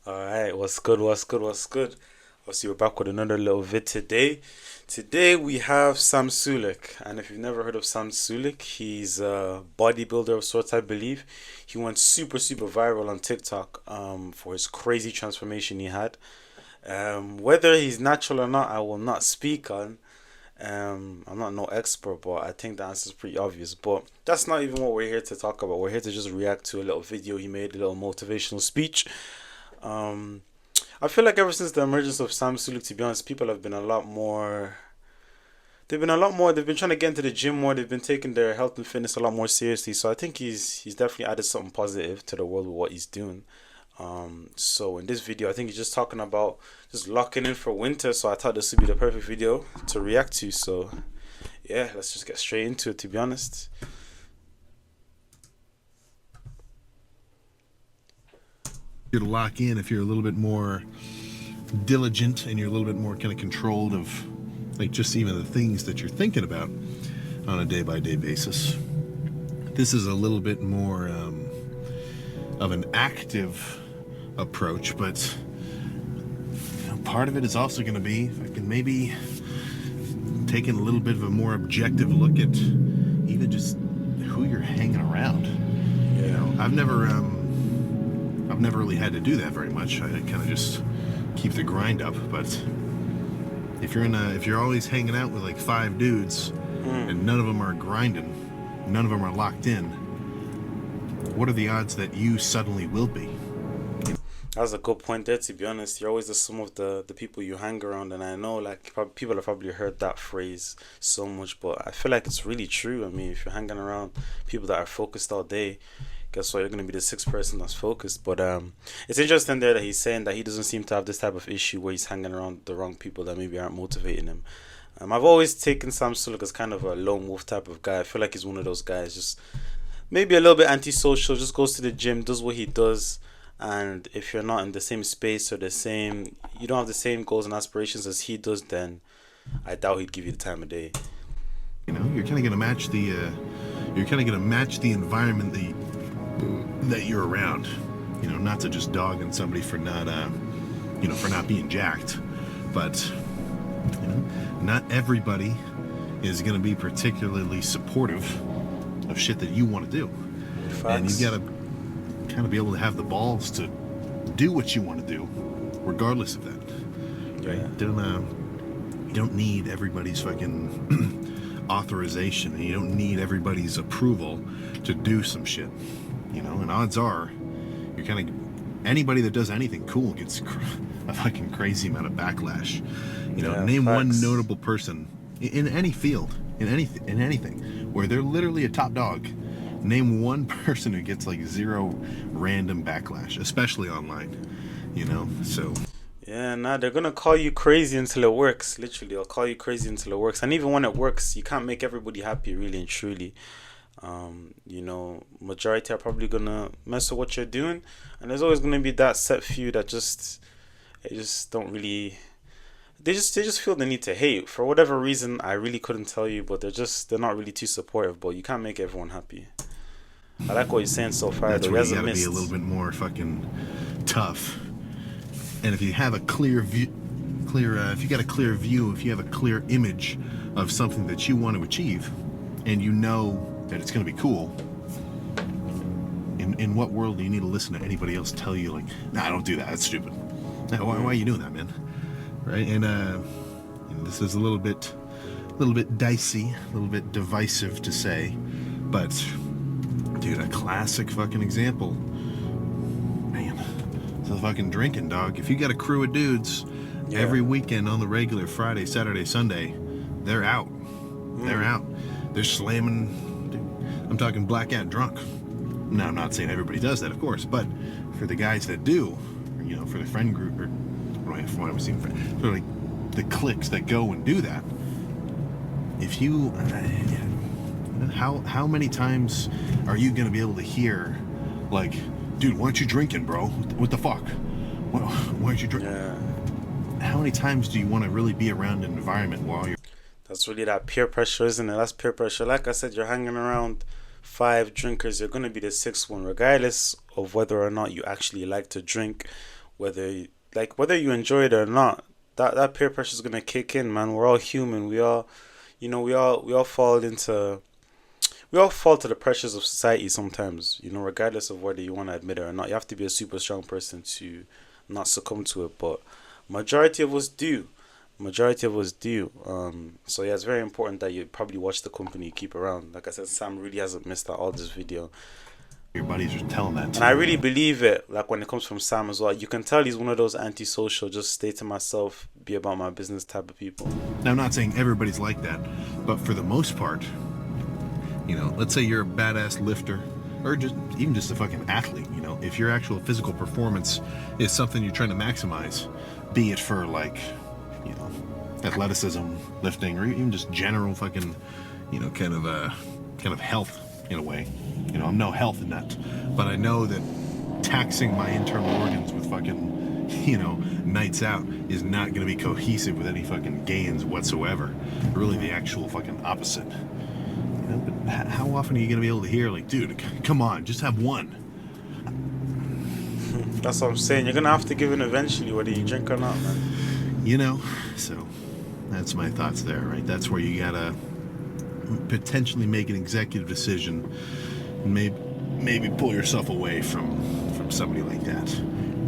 Alright, what's good, what's good, what's good? Obviously, we're back with another little vid today. Today we have Sam Sulek, and if you've never heard of Sam Sulek, he's a bodybuilder of sorts, I believe. He went super viral on TikTok for his crazy transformation he had. Whether he's natural or not, I will not speak on. I'm not no expert, but I think the answer is pretty obvious. But that's not even what we're here to talk about. We're here to just react to a little video he made, a little motivational speech. Um, I feel like ever since the emergence of Sam Sulek, to be honest, people have been a lot more. They've been a lot more. They've been trying to get into the gym more. They've been taking their health and fitness a lot more seriously. So I think he's definitely added something positive to the world with what he's doing. So in this video, I think he's just talking about just locking in for winter. So I thought this would be the perfect video to react to. So yeah, let's just get straight into it. To be honest. To lock in if you're a little bit more diligent and you're a little bit more kind of controlled of like just even the things that you're thinking about on a day-by-day basis. This is a little bit more of an active approach, but part of it is also going to be if I can maybe taking a little bit of a more objective look at even just who you're hanging around. You know, I've never really had to do that very much. I kind of just keep the grind up. But if you're always hanging out with like five dudes and none of them are grinding, none of them are locked in, what are the odds that you suddenly will be? That's a good point there, to be honest. You're always the sum of the people you hang around. And I know, like, people have probably heard that phrase so much, but I feel like it's really true. I mean, if you're hanging around people that are focused all day, guess what? You're going to be the sixth person that's focused. But it's interesting there that he's saying that he doesn't seem to have this type of issue where he's hanging around the wrong people that maybe aren't motivating him. I've always taken Sam Sulek as kind of a lone wolf type of guy. I feel like he's one of those guys, just maybe a little bit antisocial, just goes to the gym, does what he does. And if you're not in the same space or you don't have the same goals and aspirations as he does, then I doubt he'd give you the time of day. You know, you're kind of gonna match the environment that you're around. You know, not to just dog on somebody for not being jacked, but you know, not everybody is gonna be particularly supportive of shit that you want to do. Facts. And you gotta kind of be able to have the balls to do what you want to do, regardless of that. Right? Yeah. You don't need everybody's fucking authorization, and you don't need everybody's approval to do some shit. You know, and odds are, you're kind of anybody that does anything cool gets a fucking crazy amount of backlash. You know, Yeah, name one facts. notable person in any field, in anything, where they're literally a top dog. Name one person who gets like zero random backlash, especially online, you know? So Yeah, nah, they're gonna call you crazy until it works. Literally, they'll call you crazy until it works. And even when it works, you can't make everybody happy, really and truly. Majority are probably gonna mess with what you're doing, and there's always gonna be that set few that they just don't really. They just feel the need to hate for whatever reason. I really couldn't tell you, but they're not really too supportive. But you can't make everyone happy. I like what he's saying so far, that's though. He where you hasn't gotta be missed. a little bit more fucking tough. And if you have a clear view, if you got a clear view, if you have a clear image of something that you want to achieve, and you know that it's gonna be cool, in what world do you need to listen to anybody else tell you like, nah, don't do that, that's stupid. Nah, why are you doing that, man? Right? And this is a little bit dicey, a little bit divisive to say, but dude, a classic fucking example, man, it's the fucking drinking, dog. If you got a crew of dudes, Yeah. every weekend on the regular, Friday, Saturday, Sunday, they're out. They're out. They're slamming, dude, I'm talking blackout drunk. Now, I'm not saying everybody does that, of course, but for the guys that do, you know, for the friend group, or from what I've seen, for like the cliques that go and do that, if you, how many times are you gonna be able to hear, like, dude, why aren't you drinking, bro? What the fuck? Why aren't you drinking? Yeah. How many times do you want to really be around an environment while you're? That's really that peer pressure, isn't it? That's peer pressure. Like I said, you're hanging around five drinkers. You're gonna be the sixth one, regardless of whether or not you actually like to drink whether you enjoy it or not, that peer pressure is gonna kick in, man. We're all human. We all, we all fall to the pressures of society sometimes. Regardless of whether you want to admit it or not. You have to be a super strong person to not succumb to it. But majority of us do. Majority of us do. So yeah, it's very important that you probably watch the company you keep around. Like I said, Sam really hasn't missed out all this video. Your buddies are telling that to And I you. really believe it, like when it comes from Sam as well. You can tell he's one of those antisocial, just stay to myself, be about my business type of people. Now, I'm not saying everybody's like that, but for the most part, let's say you're a badass lifter, or just a fucking athlete. If your actual physical performance is something you're trying to maximize, be it for athleticism, lifting, or even just general fucking, kind of health in a way. I'm no health nut, but I know that taxing my internal organs with fucking, nights out is not going to be cohesive with any fucking gains whatsoever. Really, the actual fucking opposite. But how often are you going to be able to hear, like, dude, come on, just have one? That's what I'm saying. You're gonna have to give in eventually, whether you drink or not, man. So that's my thoughts there, right? That's where you gotta potentially make an executive decision, and maybe pull yourself away from somebody like that.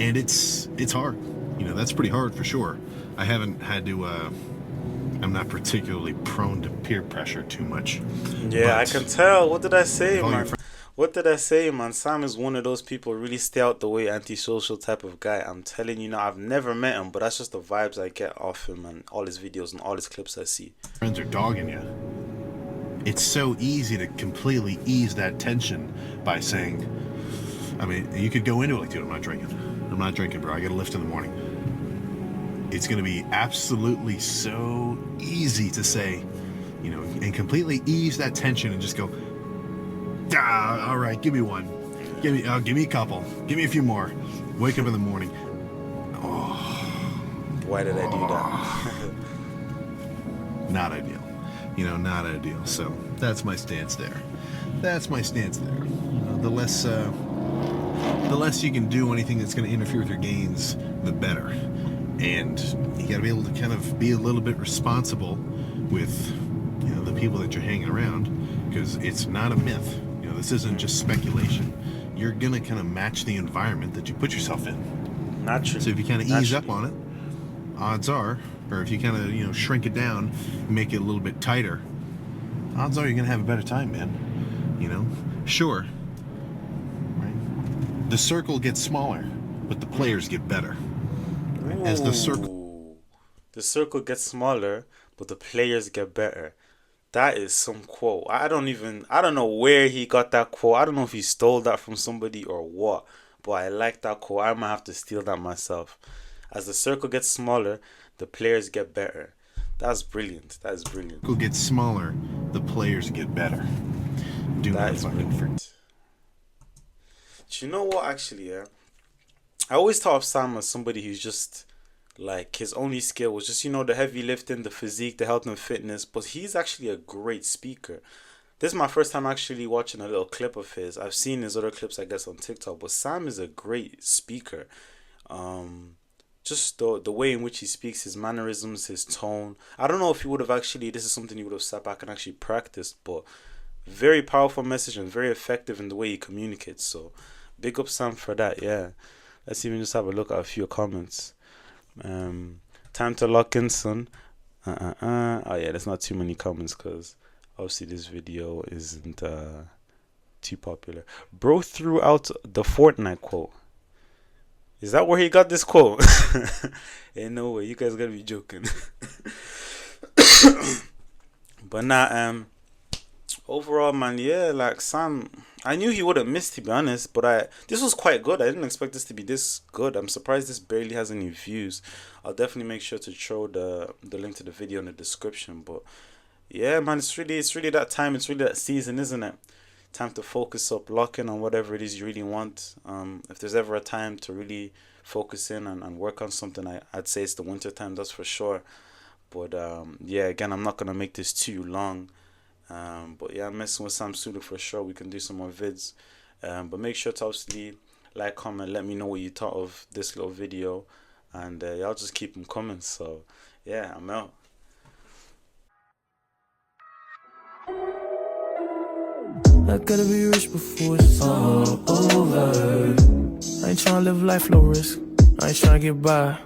And it's hard. That's pretty hard for sure. I haven't had to. I'm not particularly prone to peer pressure too much. Yeah, I But can tell. What did I say, if all your man? What did I say, man? Sam is one of those people, really stay out the way, antisocial type of guy. I'm telling you now, I've never met him, but that's just the vibes I get off him and all his videos and all his clips I see. friends are dogging you, it's so easy to completely ease that tension by saying, you could go into it like, dude, I'm not drinking, bro. I gotta lift in the morning. It's gonna be absolutely so easy to say, and completely ease that tension and just go, all right, give me one. Give me a couple. Give me a few more. Wake up in the morning. Why did I do that? Not ideal. Not ideal. So that's my stance there. The less you can do anything that's going to interfere with your gains, the better. And you got to be able to kind of be a little bit responsible with the people that you're hanging around, because it's not a myth. This isn't just speculation. You're going to kind of match the environment that you put yourself in. Naturally. So if you kind of ease up on it, odds are, or if you kind of shrink it down, make it a little bit tighter, odds are you're gonna have a better time, man. Sure, right? The circle gets smaller, but the players get better. Right? As the circle gets smaller, but the players get better. That is some quote. I don't know where he got that quote. I don't know if he stole that from somebody or what, but I like that quote. I might have to steal that myself. As the circle gets smaller, the players get better. That's brilliant. That is brilliant. Circle gets smaller, the players get better. That is brilliant. Do you know what, actually, yeah? I always thought of Sam as somebody who's just, like, his only skill was just, the heavy lifting, the physique, the health and fitness. But he's actually a great speaker. This is my first time actually watching a little clip of his. I've seen his other clips, I guess, on TikTok. But Sam is a great speaker. Just the way in which he speaks, his mannerisms, his tone. I don't know if he would have actually, this is something he would have sat back and actually practiced, but very powerful message and very effective in the way he communicates. So big up Sam for that, yeah. Let's even just have a look at a few comments. Time to lock in, son. Oh yeah, there's not too many comments because obviously this video isn't too popular. Bro threw out the Fortnite quote. Is that where he got this quote? Ain't no way. You guys gotta be joking. But nah, overall, man, yeah, like Sam, I knew he would have missed, to be honest, but this was quite good. I didn't expect this to be this good. I'm surprised this barely has any views. I'll definitely make sure to throw the link to the video in the description. But yeah, man, it's really that time. It's really that season, isn't it? Time to focus up, lock in on whatever it is you really want. If there's ever a time to really focus in and work on something, I'd say it's the winter time, that's for sure. But yeah, again, I'm not gonna make this too long. But yeah, I'm messing with Sam Sulek for sure. We can do some more vids. But make sure to obviously Like, comment, let me know what you thought of this little video, and y'all just keep them coming. So yeah, I'm out. I gotta be rich before it's all over. I ain't tryna live life low risk. I ain't tryna get by.